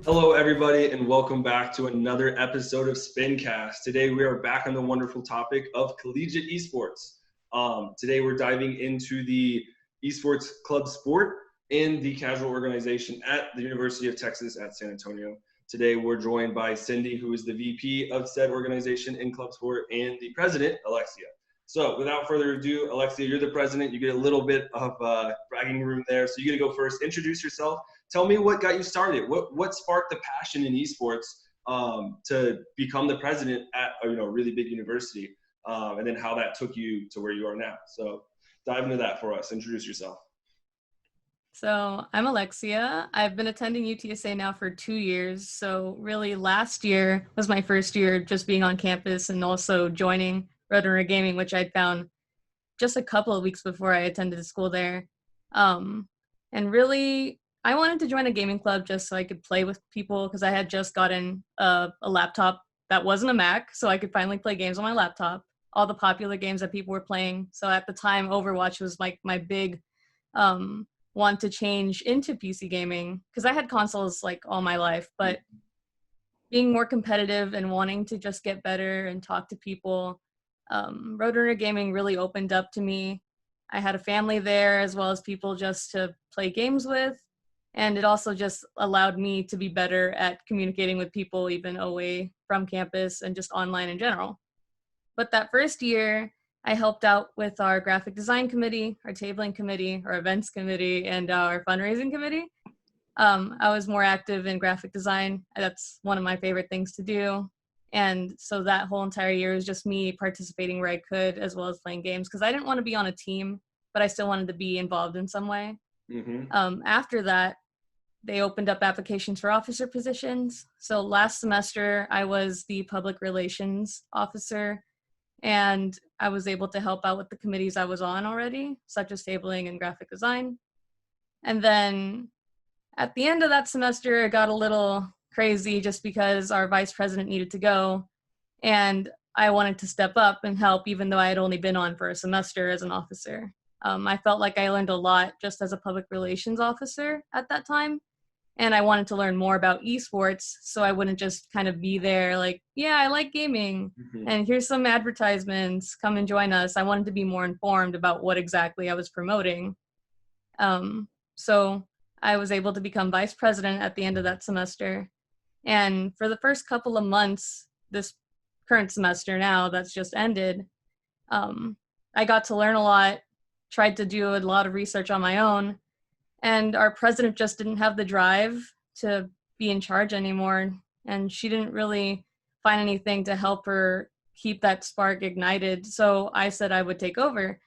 Hello, everybody, and welcome back to another episode of Spincast. Today, we are back on the wonderful topic of collegiate esports. Today, we're diving into the esports club sport and the casual organization at the University of Texas at San Antonio. Today, we're joined by Cindy, who is the VP of said organization in club sport, and the president, Alexia. So, without further ado, Alexia, you're the president. You get a little bit of bragging room there. So, you get to go first. Introduce yourself. Tell me what got you started. What sparked the passion in esports to become the president at a really big university, and then how that took you to where you are now. So dive into that for us. Introduce yourself. So I'm Alexia. I've been attending UTSA now for 2 years. So really last year was my first year just being on campus and also joining Roadrunner Gaming, which I'd found just a couple of weeks before I attended the school there. And really, I wanted to join a gaming club just so I could play with people because I had just gotten a laptop that wasn't a Mac, so I could finally play games on my laptop, all the popular games that people were playing. So at the time, Overwatch was like my big want to change into PC gaming because I had consoles like all my life, but being more competitive and wanting to just get better and talk to people, Roadrunner Gaming really opened up to me. I had a family there as well as people just to play games with, and it also just allowed me to be better at communicating with people even away from campus and just online in general. But that first year, I helped out with our graphic design committee, our tabling committee, our events committee, and our fundraising committee. I was more active in graphic design. That's one of my favorite things to do. And so that whole entire year was just me participating where I could, as well as playing games, because I didn't want to be on a team, but I still wanted to be involved in some way. After that, they opened up applications for officer positions. So last semester, I was the public relations officer, and I was able to help out with the committees I was on already, such as tabling and graphic design. And then at the end of that semester, it got a little crazy just because our vice president needed to go, and I wanted to step up and help even though I had only been on for a semester as an officer. I felt like I learned a lot just as a public relations officer at that time, and I wanted to learn more about esports, so I wouldn't just kind of be there like, yeah, I like gaming, and here's some advertisements, come and join us. I wanted to be more informed about what exactly I was promoting. So I was able to become vice president at the end of that semester. And for the first couple of months, this current semester now that's just ended, I got to learn a lot, tried to do a lot of research on my own, and our president just didn't have the drive to be in charge anymore, and she didn't really find anything to help her keep that spark ignited. So I said I would take over,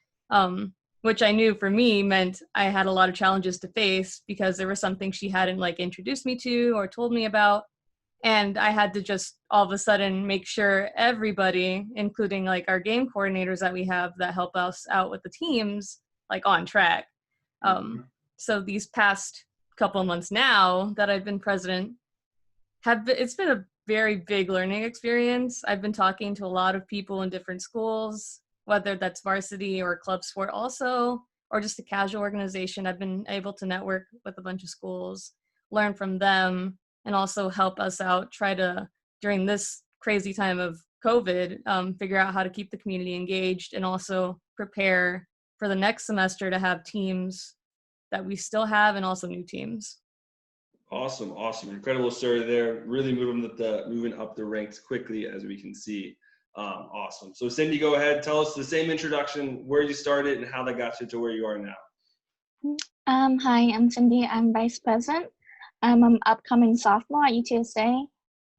which I knew for me meant I had a lot of challenges to face because there was something she hadn't like introduced me to or told me about. And I had to just all of a sudden make sure everybody, including like our game coordinators that we have that help us out with the teams, like on track. So these past couple of months now that I've been president, it's been a very big learning experience. I've been talking to a lot of people in different schools, whether that's varsity or club sport also, or just a casual organization. I've been able to network with a bunch of schools, learn from them, and also help us out, try to, during this crazy time of COVID, figure out how to keep the community engaged and also prepare for the next semester to have teams that we still have and also new teams. Awesome. Incredible story there. Really moving up the ranks quickly, as we can see. Awesome. So Cindy, go ahead. Tell us the same introduction, where you started and how that got you to where you are now. Hi, I'm Cindy. I'm vice president. I'm an upcoming sophomore at UTSA,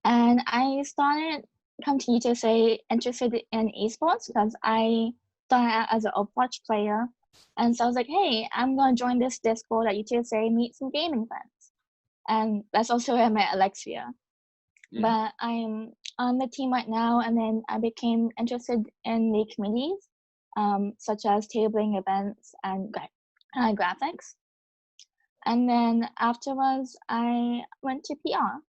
and I started come to UTSA interested in esports because I started out as an Overwatch player, and so I was like, hey, I'm gonna join this Discord at UTSA, meet some gaming friends, and that's also where I met Alexia. But I'm on the team right now, and then I became interested in the committees, such as tabling, events, and graphics. And then afterwards, I went to PR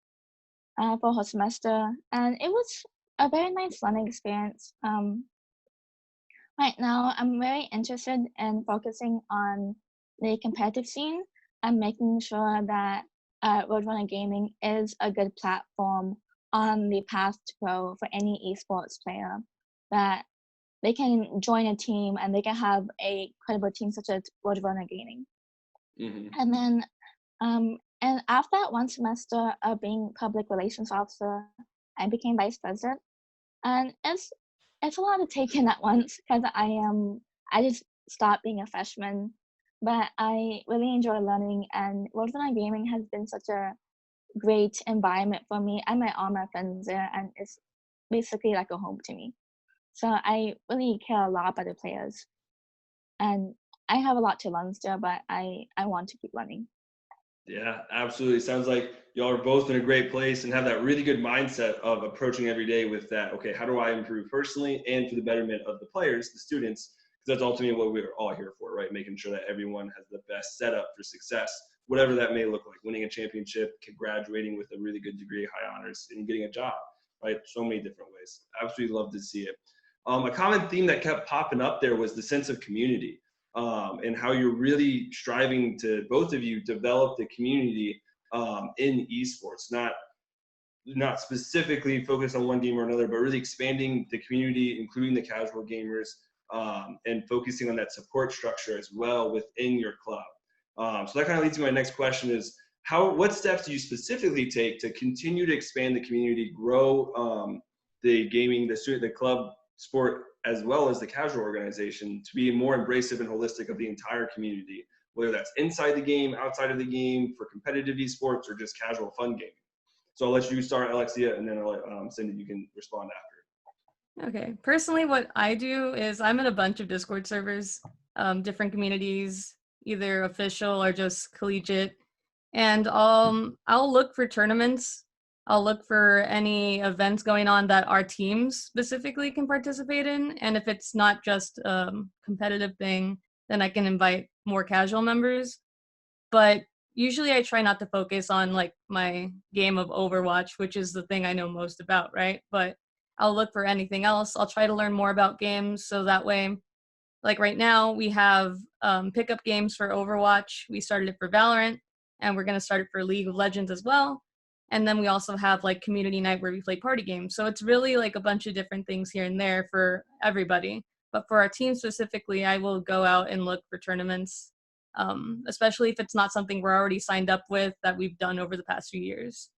for a whole semester, and it was a very nice learning experience. Right now, I'm very interested in focusing on the competitive scene and making sure that Roadrunner Gaming is a good platform on the path to grow for any esports player, that they can join a team and they can have a credible team such as Roadrunner Gaming. Mm-hmm. And then, and after that one semester of being public relations officer, I became vice president. And it's a lot to take in at once because I just stopped being a freshman, but I really enjoy learning, and Roadrunner Gaming has been such a great environment for me. I met all my friends there, and it's basically like a home to me. So I really care a lot about the players, and I have a lot to learn still, but I want to keep learning. Yeah, absolutely. Sounds like y'all are both in a great place and have that really good mindset of approaching every day with that, okay, how do I improve personally and for the betterment of the players, the students, because that's ultimately what we're all here for, right? Making sure that everyone has the best setup for success, whatever that may look like, winning a championship, graduating with a really good degree, high honors, and getting a job, right? So many different ways. Absolutely love to see it. A common theme that kept popping up there was the sense of community. And how you're really striving to, both of you, develop the community in esports, not specifically focused on one game or another, but really expanding the community, including the casual gamers, and focusing on that support structure as well within your club. So that kind of leads to my next question is, what steps do you specifically take to continue to expand the community, grow the gaming, the club sport, as well as the casual organization, to be more embracive and holistic of the entire community, whether that's inside the game, outside of the game, for competitive esports, or just casual fun gaming? So I'll let you start, Alexia, and then I'll let Cindy, you can respond after. Okay. Personally, what I do is I'm in a bunch of Discord servers, different communities, either official or just collegiate, and I'll look for tournaments. I'll look for any events going on that our teams specifically can participate in, and if it's not just a competitive thing, then I can invite more casual members. But usually I try not to focus on like my game of Overwatch, which is the thing I know most about, right? But I'll look for anything else. I'll try to learn more about games, so that way, like right now, we have pickup games for Overwatch. We started it for Valorant, and we're going to start it for League of Legends as well. And then we also have like community night where we play party games. So it's really like a bunch of different things here and there for everybody. But for our team specifically, I will go out and look for tournaments, especially if it's not something we're already signed up with that we've done over the past few years.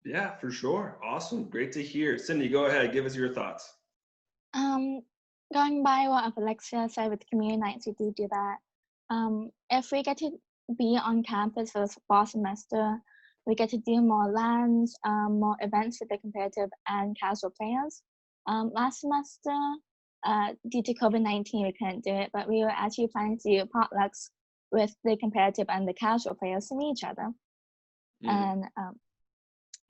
Yeah, for sure. Awesome. Great to hear. Cindy, go ahead. Give us your thoughts. Going by what Alexia said with community nights, we do that. If we get to be on campus for the fall semester, we get to do more LANs, more events with the competitive and casual players. Last semester, due to COVID-19, we couldn't do it, but we were actually planning to do potlucks with the competitive and the casual players to meet each other. And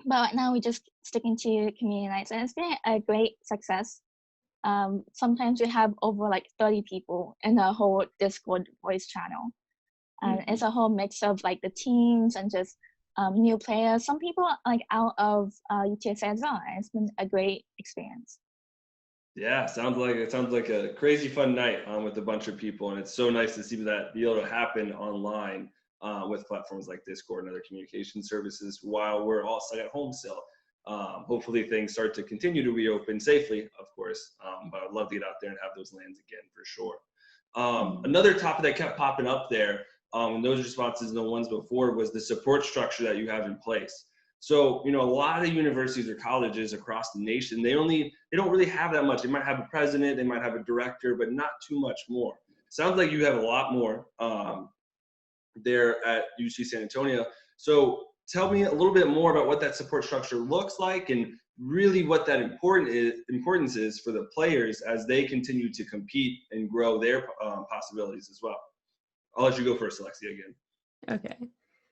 but right now we're just sticking to community nights, and it's been a great success. Sometimes we have over like 30 people in the whole Discord voice channel, and it's a whole mix of like the teams and just new players. Some people like out of UTSA as well, and it's been a great experience. Yeah, sounds like a crazy fun night with a bunch of people, and it's so nice to see that be able to happen online with platforms like Discord and other communication services while we're all stuck at home still. Hopefully things start to continue to reopen safely, of course, but I'd love to get out there and have those lands again for sure. Another topic that kept popping up there, in those responses and the ones before, was the support structure that you have in place. So, a lot of universities or colleges across the nation, they don't really have that much. They might have a president, they might have a director, but not too much more. Sounds like you have a lot more there at UC San Antonio. So tell me a little bit more about what that support structure looks like, and really what that importance is for the players as they continue to compete and grow their possibilities as well. I'll let you go first, Alexia, again. Okay.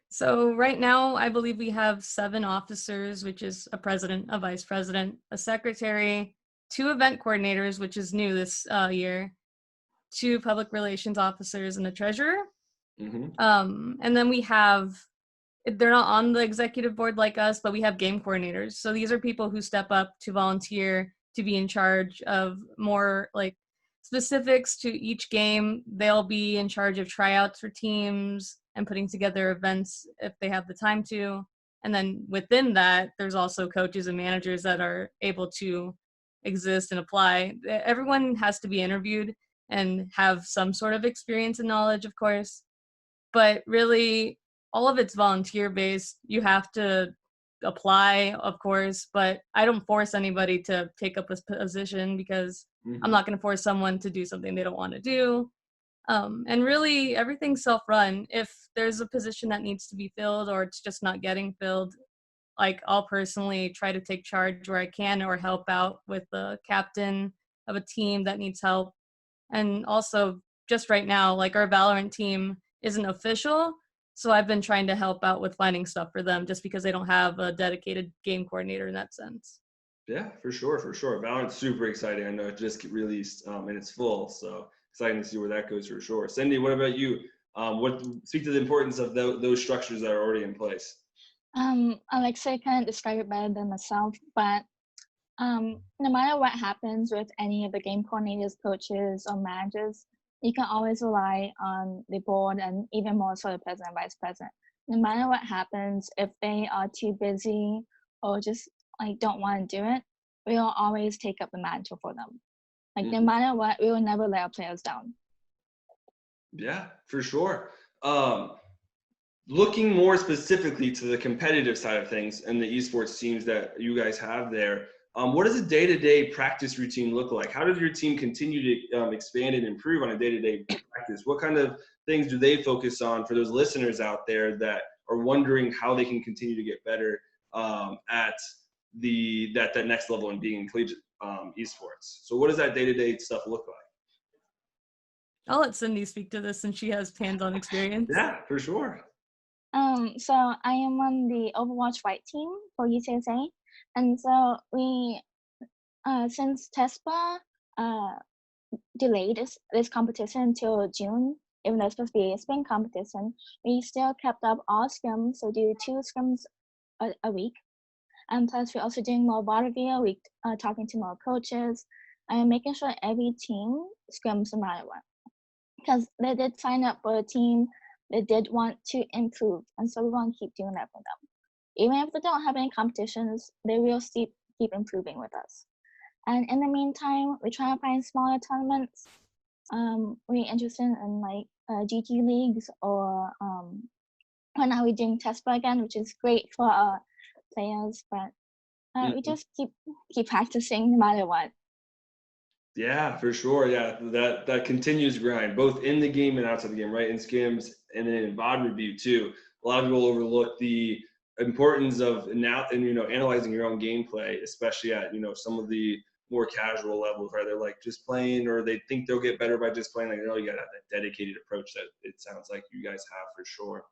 So right now, I believe we have 7 officers, which is a president, a vice president, a secretary, 2 event coordinators, which is new this year, 2 public relations officers, and a treasurer. And then we have, they're not on the executive board like us, but we have game coordinators. So these are people who step up to volunteer, to be in charge of more like specifics to each game. They'll be in charge of tryouts for teams and putting together events if they have the time to. And then within that, there's also coaches and managers that are able to exist and apply. Everyone has to be interviewed and have some sort of experience and knowledge, of course, but really all of it's volunteer based. You have to apply, of course, but I don't force anybody to take up a position because I'm not going to force someone to do something they don't want to do. And really everything's self-run. If there's a position that needs to be filled or it's just not getting filled, like I'll personally try to take charge where I can or help out with the captain of a team that needs help. And also just right now, like our Valorant team isn't official, so I've been trying to help out with finding stuff for them just because they don't have a dedicated game coordinator in that sense. Yeah, for sure, for sure. Valorant's super exciting. I know it just released and it's full, so exciting to see where that goes for sure. Cindy, what about you? Speak to the importance of those structures that are already in place. Alexia kind of described it better than myself, but no matter what happens with any of the game coordinators, coaches, or managers, you can always rely on the board and even more so the president and vice president. No matter what happens, if they are too busy or just like don't want to do it, we will always take up the mantle for them. Like no matter what, we will never let our players down. Yeah, for sure. Looking more specifically to the competitive side of things and the esports teams that you guys have there, what does a day-to-day practice routine look like? How does your team continue to expand and improve on a day-to-day practice? What kind of things do they focus on for those listeners out there that are wondering how they can continue to get better at that next level in being in collegiate esports? So what does that day-to-day stuff look like? I'll let Cindy speak to this since she has hands-on experience. Yeah, for sure. So I am on the Overwatch White team for UTSA, and so we, since TESPA delayed this competition until June, even though it's supposed to be a spring competition, we still kept up all scrims, so do 2 scrims a week, and plus we're also doing more VOD video week, talking to more coaches, and making sure every team scrims no matter what, because they did sign up for a team. They did want to improve, and so we want to keep doing that for them. Even if they don't have any competitions, they will keep improving with us. And in the meantime, we try to find smaller tournaments. We're interested in like GT leagues, or right now we're doing TESPA again, which is great for our players. But we just keep practicing no matter what. Yeah, for sure. Yeah, that continues grind, both in the game and outside the game, right? In scrims and then in VOD review too. A lot of people overlook the importance of analyzing your own gameplay, especially at some of the more casual levels, right? They're like just playing, or they think they'll get better by just playing. Like, you gotta have that dedicated approach that it sounds like you guys have for sure.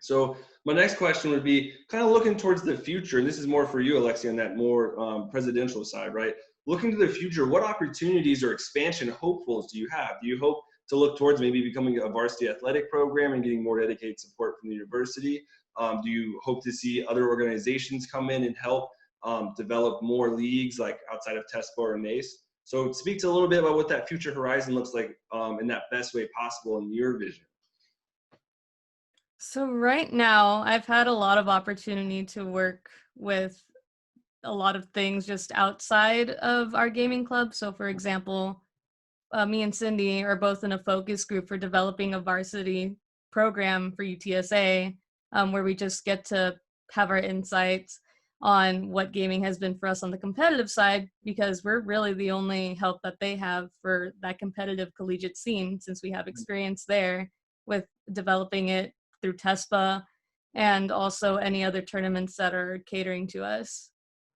So my next question would be kind of looking towards the future, and this is more for you, Alexia, on that more presidential side, right? Looking to the future, what opportunities or expansion hopefuls do you have? Do you hope to look towards maybe becoming a varsity athletic program and getting more dedicated support from the university? Do you hope to see other organizations come in and help develop more leagues like outside of TESPA or NACE? So speak to a little bit about what that future horizon looks like in that best way possible in your vision. So right now, I've had a lot of opportunity to work with a lot of things just outside of our gaming club. So for example, me and Cindy are both in a focus group for developing a varsity program for UTSA, where we just get to have our insights on what gaming has been for us on the competitive side, because we're really the only help that they have for that competitive collegiate scene, since we have experience there with developing it through TESPA and also any other tournaments that are catering to us.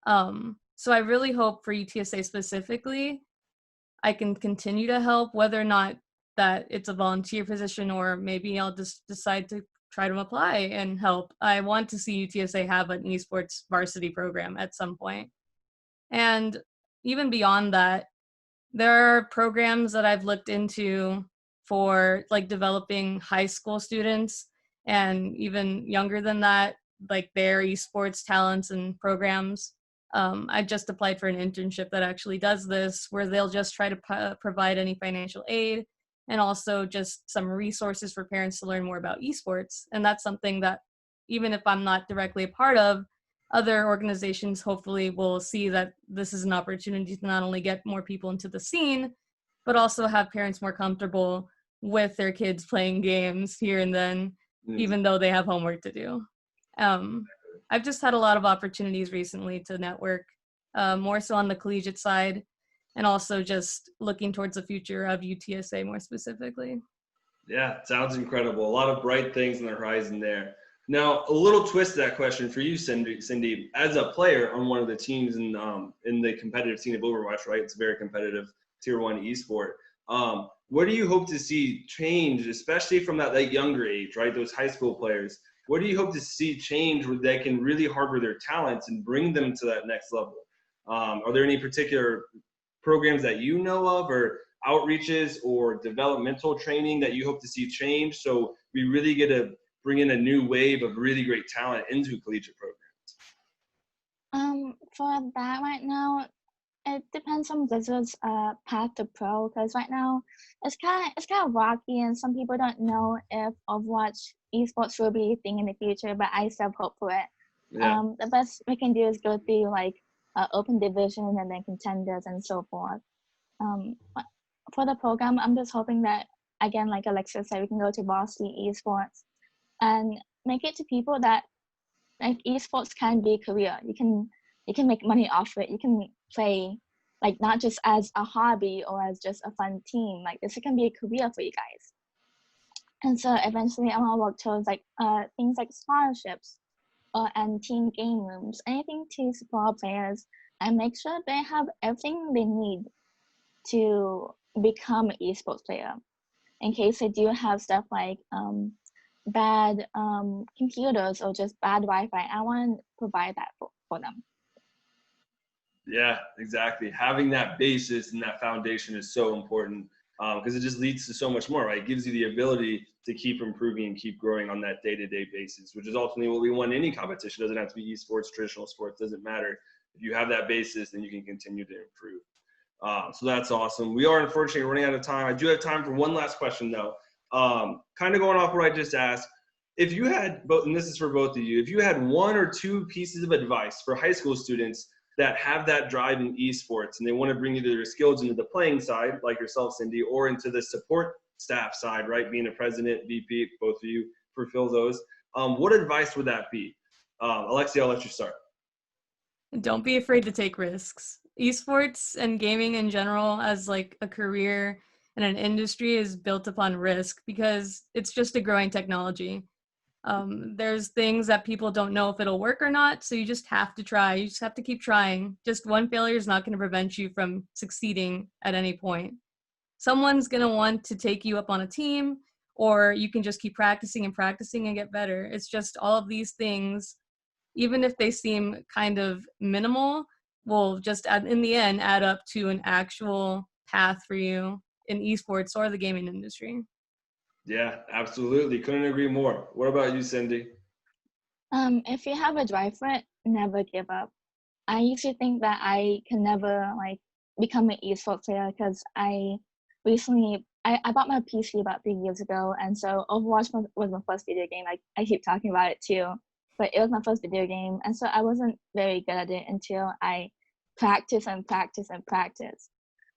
So I really hope for UTSA specifically, I can continue to help, whether or not that it's a volunteer position or maybe I'll just decide to try to apply and help. I want to see UTSA have an esports varsity program at some point. And even beyond that, there are programs that I've looked into for like developing high school students and even younger than that, like their esports talents and programs. I just applied for an internship that actually does this, where they'll just try to provide any financial aid and also just some resources for parents to learn more about esports. And that's something that even if I'm not directly a part of, other organizations hopefully will see that this is an opportunity to not only get more people into the scene, but also have parents more comfortable with their kids playing games here and then, even though they have homework to do. I've just had a lot of opportunities recently to network, more so on the collegiate side, and also just looking towards the future of UTSA more specifically. Yeah, sounds incredible. A lot of bright things on the horizon there. Now, a little twist to that question for you, Cindy. As a player on one of the teams in the competitive scene of Overwatch, right? It's a very competitive Tier 1 esport. What do you hope to see change, especially from that younger age, right? Those high school players. What do you hope to see change where they can really harbor their talents and bring them to that next level? Are there any particular programs that you know of, or outreaches or developmental training that you hope to see change so we really get to bring in a new wave of really great talent into collegiate programs? For that right now, it depends on Blizzard's path to pro, because right now it's kind of rocky, and some people don't know if Overwatch esports will be a thing in the future. But I still have hope for it. Yeah. The best we can do is go through like open division and then contenders and so forth. For the program, I'm just hoping that, again, like Alexias said, we can go to varsity esports and make it to people that like esports can be a career. You can make money off it. You can play like not just as a hobby or as just a fun team. Like this can be a career for you guys. And so eventually I want to work towards like things like scholarships and team game rooms, anything to support players and make sure they have everything they need to become an esports player. In case they do have stuff like bad computers or just bad Wi-Fi, I want to provide that for them. Yeah, exactly. Having that basis and that foundation is so important because it just leads to so much more, right? It gives you the ability to keep improving and keep growing on that day-to-day basis, which is ultimately what we want in any competition. It doesn't have to be esports, traditional sports, doesn't matter. If you have that basis, then you can continue to improve. So that's awesome. We are unfortunately running out of time. I do have time for one last question though. Kind of going off what I just asked, if you had, and this is for both of you, if you had one or two pieces of advice for high school students that have that drive in esports and they want to bring either their skills into the playing side, like yourself, Cindy, or into the support staff side, right? Being a president, VP, both of you fulfill those. What advice would that be? Alexia, I'll let you start. Don't be afraid to take risks. Esports and gaming in general as like a career and an industry is built upon risk because it's just a growing technology. There's things that people don't know if it'll work or not, so you just have to try. You just have to keep trying. Just one failure is not going to prevent you from succeeding at any point. Someone's going to want to take you up on a team, or you can just keep practicing and practicing and get better. It's just all of these things, even if they seem kind of minimal, will just in the end add up to an actual path for you in esports or the gaming industry. Yeah, absolutely. Couldn't agree more. What about you, Cindy? If you have a drive for it, never give up. I used to think that I can never like become an esports player because I recently I bought my PC about 3 years ago, and so Overwatch was my first video game. Like I keep talking about it too, but it was my first video game, and so I wasn't very good at it until I practice and practice and practice.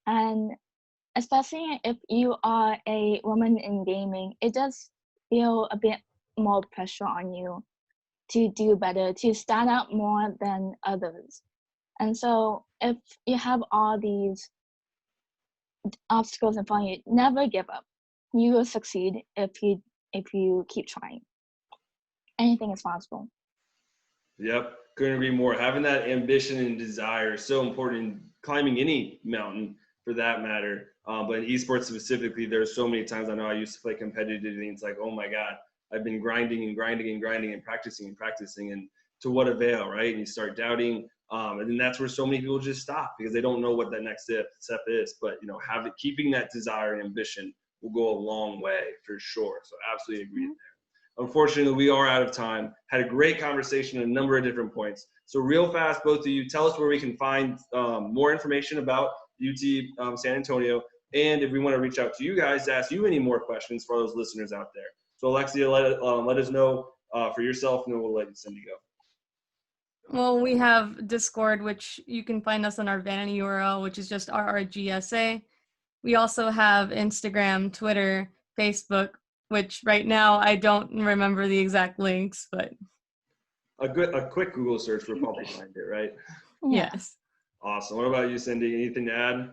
And especially if you are a woman in gaming, it does feel a bit more pressure on you to do better, to stand out more than others. And so if you have all these obstacles in front of you, never give up. You will succeed if you keep trying. Anything is possible. Yep, couldn't agree more. Having that ambition and desire is so important in climbing any mountain for that matter. But in esports specifically, there's so many times I know I used to play competitively and it's like, oh my God, I've been grinding and grinding and grinding and practicing, and to what avail, right? And you start doubting. And then that's where so many people just stop because they don't know what that next step is. But, you know, keeping that desire and ambition will go a long way for sure. So absolutely agree there. Unfortunately, we are out of time. Had a great conversation on a number of different points. So real fast, both of you, tell us where we can find more information about UT San Antonio, and if we want to reach out to you guys to ask you any more questions for those listeners out there. So Alexia, let us know for yourself, and then we'll let Cindy go. Well, we have Discord, which you can find us on our vanity URL, which is just RRGSA. We also have Instagram, Twitter, Facebook, which right now I don't remember the exact links, but A quick Google search will probably find it, right? yes. Awesome. What about you, Cindy? Anything to add?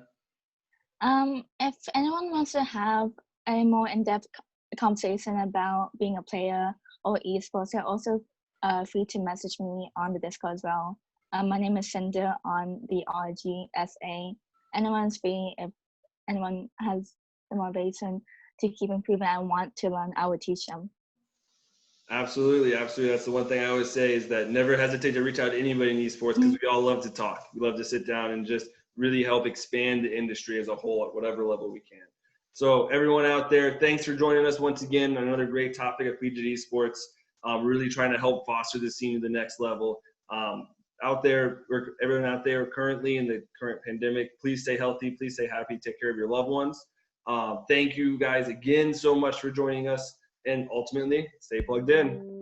If anyone wants to have a more in-depth conversation about being a player or esports, they're also free to message me on the Discord as well. My name is Cinder on the RGSA. Anyone's free. If anyone has the motivation to keep improving and want to learn, I will teach them. Absolutely, absolutely. That's the one thing I always say is that never hesitate to reach out to anybody in esports, because we all love to talk. We love to sit down and just really help expand the industry as a whole at whatever level we can. So everyone out there, thanks for joining us once again on another great topic of collegiate esports. Really trying to help foster the scene to the next level. Out there, everyone out there currently in the current pandemic, please stay healthy, please stay happy, take care of your loved ones. Thank you guys again so much for joining us, and ultimately, stay plugged in.